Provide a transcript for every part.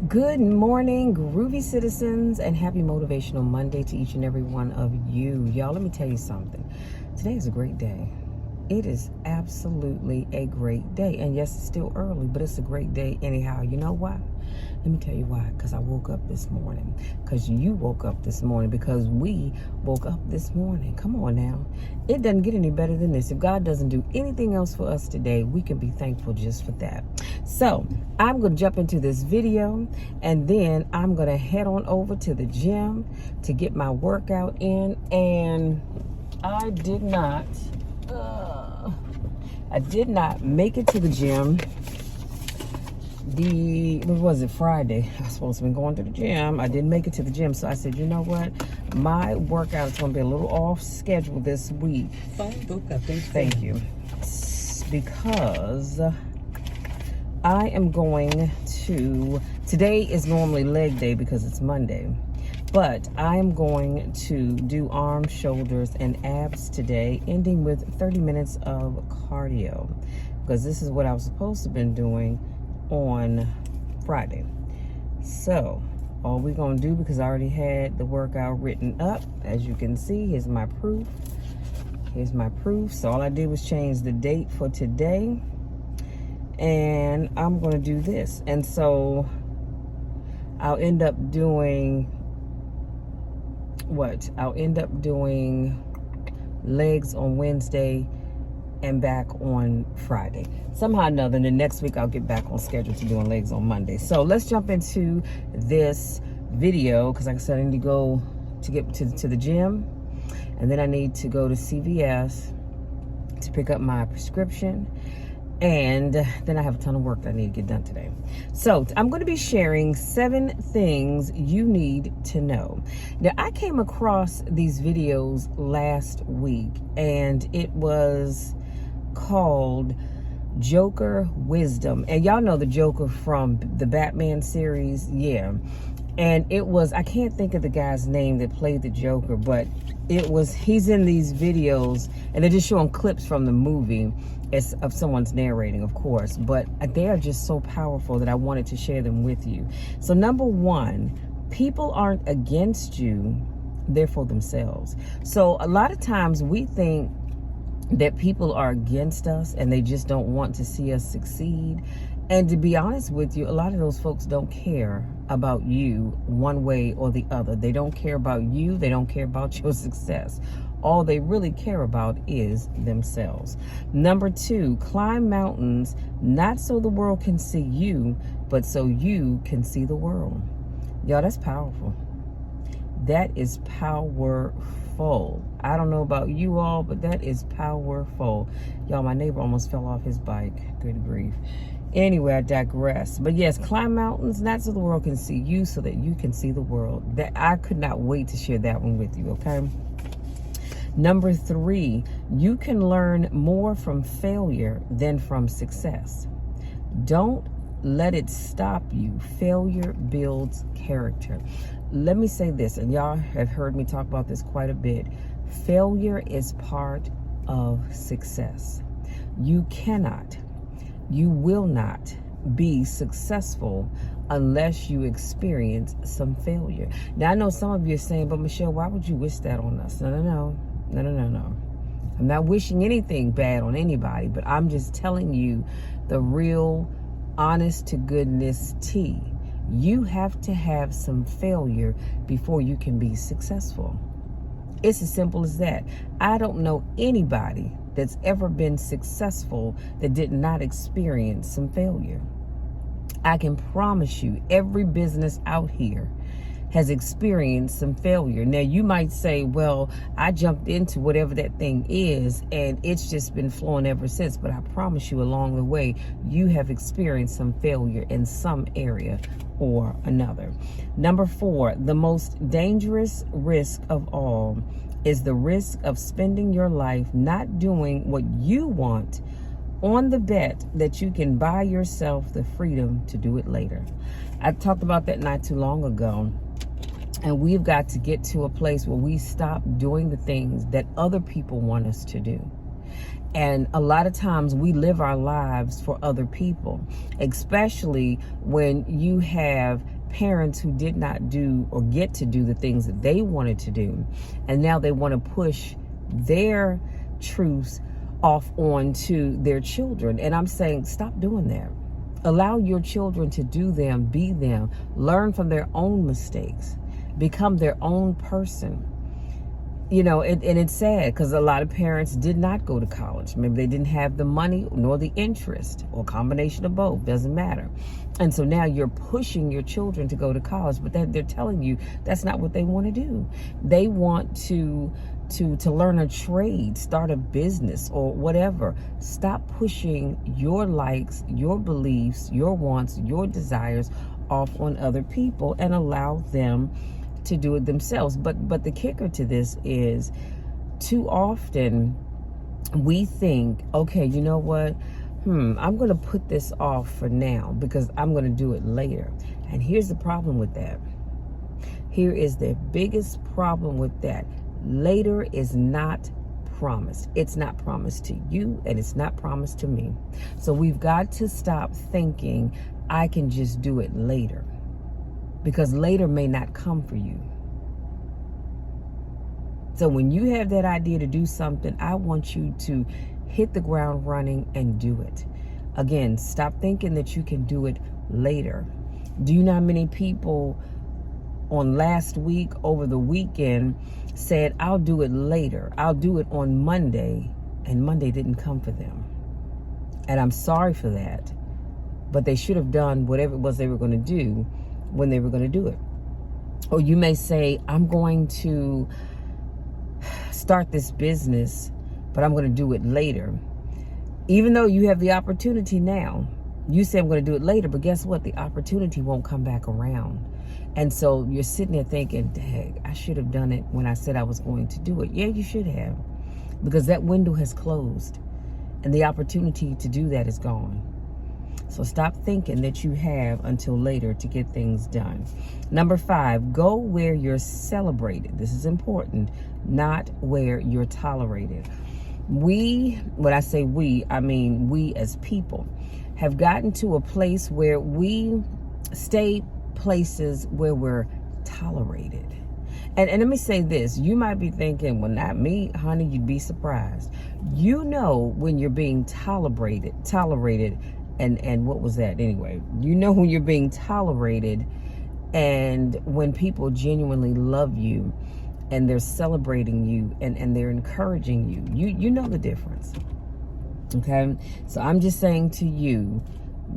Good morning, groovy citizens, and happy Motivational Monday to each and every one of you. Y'all, let me tell you something. Today is a great day. It is absolutely a great day. And yes, it's still early, but it's a great day anyhow. You know why? Let me tell you why. Because I woke up this morning. Because you woke up this morning. Because we woke up this morning. Come on now. It doesn't get any better than this. If God doesn't do anything else for us today, we can be thankful just for that. So I'm going to jump into this video, and then I'm going to head on over to the gym to get my workout in. And I did not make it to the gym. What was it, Friday? I was supposed to be going to the gym. I didn't make it to the gym, so I said, you know what? My workout is going to be a little off schedule this week. Phone book update. Thank you. Because I am going to, today is normally leg day because it's Monday, but I am going to do arms, shoulders, and abs today, ending with 30 minutes of cardio, because this is what I was supposed to have been doing on Friday. So all we're going to do, because I already had the workout written up, as you can see, here's my proof. So all I did was change the date for today, and I'm going to do this. And so I'll end up doing legs on Wednesday and back on Friday. Somehow or another, and then next week I'll get back on schedule to doing legs on Monday. So let's jump into this video, because like I said, I need to go to get to the gym, and then I need to go to CVS to pick up my prescription, and then I have a ton of work that I need to get done today. So I'm going to be sharing 7 things you need to know. Now, I came across these videos last week, and it was called Joker Wisdom. And y'all know the Joker from the Batman series. Yeah. And it was, I can't think of the guy's name that played the Joker, but he's in these videos, and they're just showing clips from the movie. It's of someone's narrating, of course, but they are just so powerful that I wanted to share them with you. So number 1, people aren't against you, they're for themselves. So a lot of times we think that people are against us and they just don't want to see us succeed. And to be honest with you, a lot of those folks don't care about you one way or the other. They don't care about you. They don't care about your success. All they really care about is themselves. Number 2, climb mountains, not so the world can see you, but so you can see the world. Y'all, that's powerful. That is powerful. I don't know about you all, but that is powerful. Y'all, my neighbor almost fell off his bike. Good grief. Anyway, I digress. But yes, climb mountains, not so the world can see you, so that you can see the world. That I could not wait to share that one with you, okay? Number 3, you can learn more from failure than from success. Don't let it stop you. Failure builds character. Let me say this, and y'all have heard me talk about this quite a bit. Failure is part of success. You will not be successful unless you experience some failure. Now, I know some of you are saying, but Michelle, why would you wish that on us? No. I'm not wishing anything bad on anybody, but I'm just telling you the real, honest to goodness tea. You have to have some failure before you can be successful. It's as simple as that. I don't know anybody that's ever been successful that did not experience some failure. I can promise you, every business out here has experienced some failure. Now, you might say, well, I jumped into whatever that thing is, and it's just been flowing ever since. But I promise you, along the way, you have experienced some failure in some area or another. Number 4, the most dangerous risk of all is the risk of spending your life not doing what you want, on the bet that you can buy yourself the freedom to do it later. I talked about that not too long ago. And we've got to get to a place where we stop doing the things that other people want us to do. And a lot of times we live our lives for other people, especially when you have parents who did not do or get to do the things that they wanted to do. And now they want to push their truths off onto their children. And I'm saying, stop doing that. Allow your children to do them, be them, learn from their own mistakes, become their own person. You know, and it's sad because a lot of parents did not go to college. Maybe they didn't have the money nor the interest, or a combination of both, doesn't matter. And so now you're pushing your children to go to college, but they're telling you that's not what they want to do. They want to learn a trade, start a business, or whatever. Stop pushing your likes, your beliefs, your wants, your desires off on other people and allow them to do it themselves. But the kicker to this is, too often we think, okay, you know what? I'm going to put this off for now because I'm going to do it later. And here's the problem with that. Here is the biggest problem with that. Later is not promised. It's not promised to you, and it's not promised to me. So we've got to stop thinking I can just do it later, because later may not come for you. So when you have that idea to do something, I want you to hit the ground running and do it. Again, stop thinking that you can do it later. Do you know how many people on last week, over the weekend, said, I'll do it later. I'll do it on Monday, and Monday didn't come for them. And I'm sorry for that, but they should have done whatever it was they were going to do when they were going to do it. Or you may say, I'm going to start this business, but I'm going to do it later. Even though you have the opportunity now, you say I'm going to do it later, but guess what? The opportunity won't come back around. And so you're sitting there thinking, dang, I should have done it when I said I was going to do it. Yeah, you should have, because that window has closed and the opportunity to do that is gone. So stop thinking that you have until later to get things done. Number 5, go where you're celebrated. This is important, not where you're tolerated. When I say we, I mean we as people, have gotten to a place where we stay places where we're tolerated. And let me say this, you might be thinking, well, not me, honey, you'd be surprised. You know when you're being tolerated, and what was that anyway? You know when you're being tolerated and when people genuinely love you and they're celebrating you and they're encouraging you. You know the difference. Okay? So I'm just saying to you,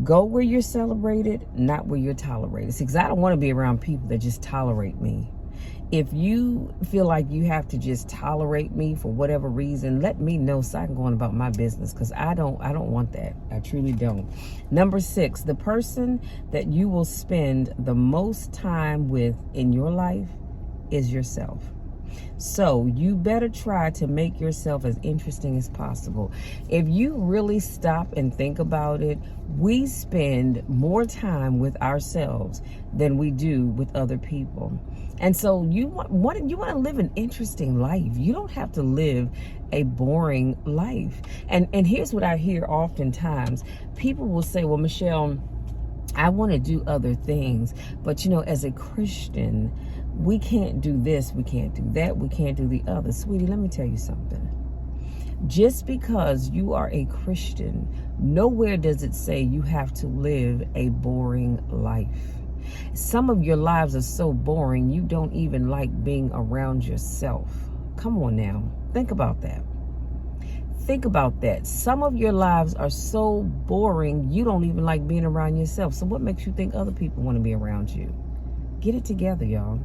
go where you're celebrated, not where you're tolerated. See, because I don't want to be around people that just tolerate me. If you feel like you have to just tolerate me for whatever reason, let me know so I can go on about my business, because I don't want that. I truly don't. Number 6, the person that you will spend the most time with in your life is yourself. So you better try to make yourself as interesting as possible. If you really stop and think about it, we spend more time with ourselves than we do with other people. And so you want to live an interesting life. You don't have to live a boring life. And here's what I hear oftentimes. People will say, well, Michelle, I want to do other things, but as a Christian, we can't do this, we can't do that, we can't do the other. Sweetie, let me tell you something. Just because you are a Christian, nowhere does it say you have to live a boring life. Some of your lives are so boring, you don't even like being around yourself. Come on now, think about that. Think about that. Some of your lives are so boring, you don't even like being around yourself. So what makes you think other people want to be around you? Get it together, y'all.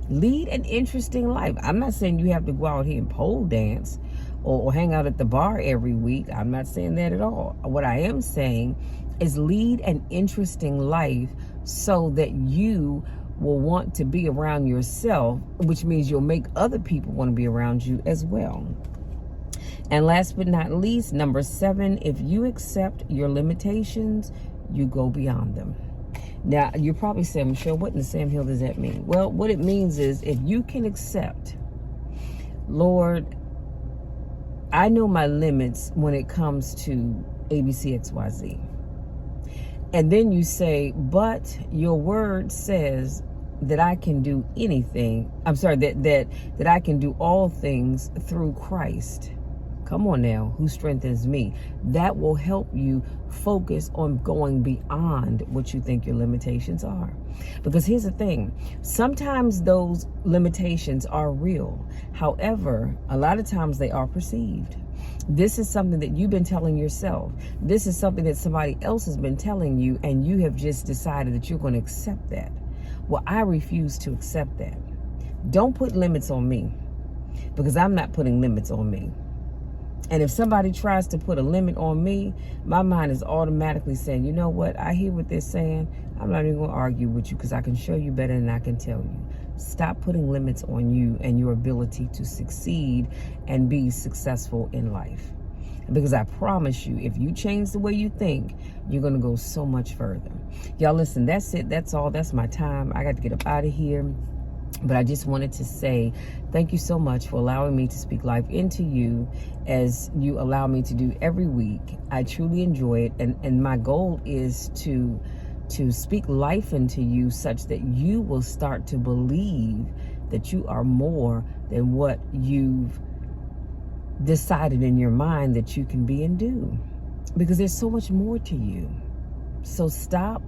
Lead an interesting life. I'm not saying you have to go out here and pole dance or hang out at the bar every week. I'm not saying that at all. What I am saying is lead an interesting life so that you will want to be around yourself, which means you'll make other people want to be around you as well. And last but not least, number 7, if you accept your limitations, you go beyond them. Now, you're probably saying, Michelle, what in the Sam Hill does that mean? Well, what it means is if you can accept, Lord, I know my limits when it comes to ABCXYZ. And then you say, but your word says that I can do anything. I'm sorry, that I can do all things through Christ. Come on now, who strengthens me. That will help you focus on going beyond what you think your limitations are. Because here's the thing, sometimes those limitations are real. However, a lot of times they are perceived. This is something that you've been telling yourself. This is something that somebody else has been telling you, and you have just decided that you're going to accept that. Well, I refuse to accept that. Don't put limits on me, because I'm not putting limits on me. And if somebody tries to put a limit on me, my mind is automatically saying, you know what? I hear what they're saying. I'm not even going to argue with you, because I can show you better than I can tell you. Stop putting limits on you and your ability to succeed and be successful in life. Because I promise you, if you change the way you think, you're going to go so much further. Y'all, listen, that's it. That's all. That's my time. I got to get up out of here. But I just wanted to say thank you so much for allowing me to speak life into you as you allow me to do every week. I truly enjoy it. And my goal is to speak life into you such that you will start to believe that you are more than what you've decided in your mind that you can be and do. Because there's so much more to you. So stop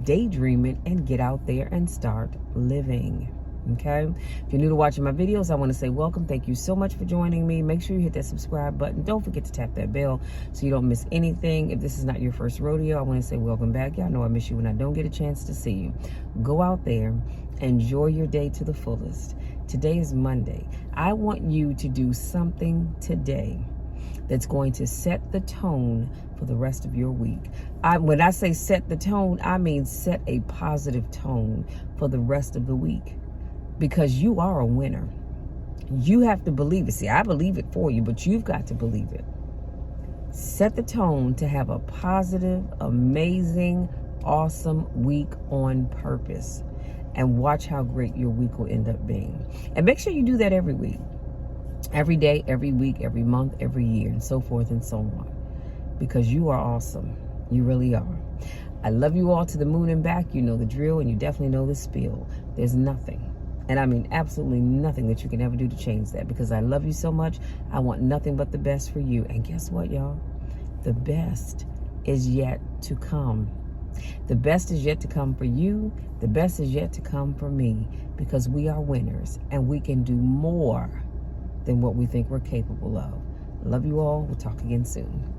daydreaming and get out there and start living. Okay, if you're new to watching my videos, I want to say welcome. Thank you so much for joining me. Make sure you hit that subscribe button. Don't forget to tap that bell so you don't miss anything. If this is not your first rodeo, I want to say welcome back. Y'all know I miss you when I don't get a chance to see you. Go out there, enjoy your day to the fullest. Today is Monday. I want you to do something today that's going to set the tone for the rest of your week. When I say set the tone, I mean set a positive tone for the rest of the week. Because you are a winner. You have to believe it. See, I believe it for you, but you've got to believe it. Set the tone to have a positive, amazing, awesome week on purpose. And watch how great your week will end up being. And make sure you do that every week. Every day, every week, every month, every year, and so forth and so on. Because you are awesome. You really are. I love you all to the moon and back. You know the drill, and you definitely know the spiel. There's nothing, and I mean absolutely nothing, that you can ever do to change that, because I love you so much. I want nothing but the best for you. And guess what, y'all? The best is yet to come. The best is yet to come for you. The best is yet to come for me, because we are winners and we can do more than what we think we're capable of. Love you all. We'll talk again soon.